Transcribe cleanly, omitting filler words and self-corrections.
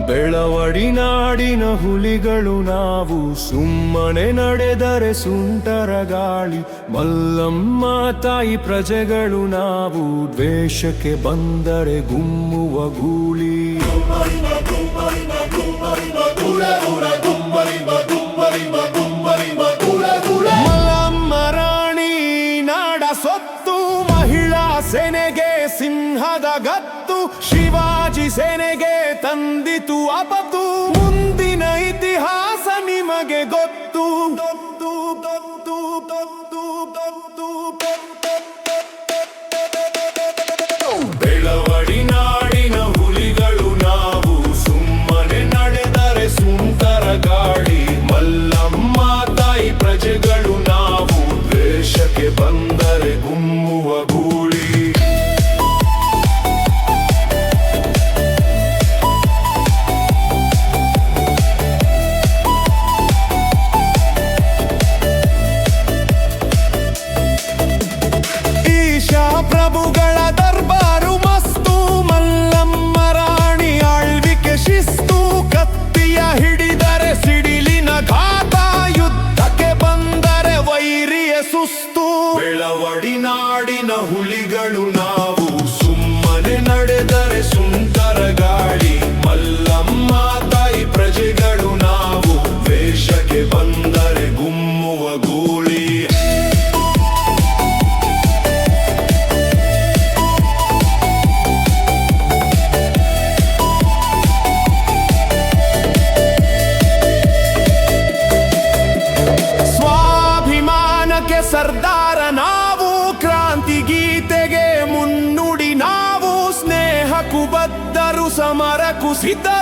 ಬೆಳವಡಿ ನಾಡಿನ ಹುಲಿಗಳು ನಾವು, ಸುಮ್ಮನೆ ನಡೆದರೆ ಸುಂಟರ ಗಾಳಿ. ಮಲ್ಲಮ್ಮ ತಾಯಿ ಪ್ರಜೆಗಳು ನಾವು, ದ್ವೇಷಕ್ಕೆ ಬಂದರೆ ಗುಮ್ಮುವ ಗೂಳಿ. ಮಲ್ಲಮ್ಮ ರಾಣಿ ನಾಡ ಸೊತ್ತು, ಮಹಿಳಾ ಸೇನೆಗೆ ಸಿಂಹದ ಗತ್ತು. ಶಿವಾಜಿ ಸೇನೆಗೆ ತಂದಿತು ಅಪತು, ಮುಂದಿನ ಇತಿಹಾಸ ನಿಮಗೆ ಗೊತ್ತು. ಬೆಳವಡಿ ನಾಡಿನ ಹುಲಿಗಳು ನಾವು, ಸುಮ್ಮನೆ ನಡೆದರೆ ಸುಂಟರ ಗಾಳಿ. ಮಲ್ಲಮ್ಮ ತಾಯಿ ಪ್ರಜೆಗಳು ನಾವು, ದ್ವೇಷಕ್ಕೆ ಬಂದರೆ ಗುಮ್ಮುವ ಗೂಳಿ. ಪ್ರಭುಗಳ ದರ್ಬಾರು ಮಸ್ತು, ಮಲ್ಲಮ್ಮ ರಾಣಿ ಆಳ್ವಿಕೆ ಶಿಸ್ತು. ಕತ್ತಿಯ ಹಿಡಿದರೆ ಸಿಡಿಲಿನ ಘಾತ, ಯುದ್ಧಕ್ಕೆ ಬಂದರೆ ವೈರಿಯ ಸುಸ್ತು. ಬೆಳವಡಿ ನಾಡಿನ ಹುಲಿಗಳು ನಾವು, ಸುಮ್ಮನೆ ನಡೆದರೆ ಸುಂಟರ ಗಾಳಿ. ಮಲ್ಲಮ್ಮ ತಾಯಿ ಪ್ರಜೆಗಳು ನಾವು, ವೇಷಕ್ಕೆ ಬಂದರೆ ಗುಮ್ಮುವ ಗೂಳಿ. ಸರ್ದಾರ ನಾವು, ಕ್ರಾಂತಿ ಗೀತೆಗೆ ಮುನ್ನುಡಿ ನಾವು. ಸ್ನೇಹಕ್ಕೂ ಬದ್ಧರು, ಸಮರಕ್ಕೂ ಸಿದ್ಧರು.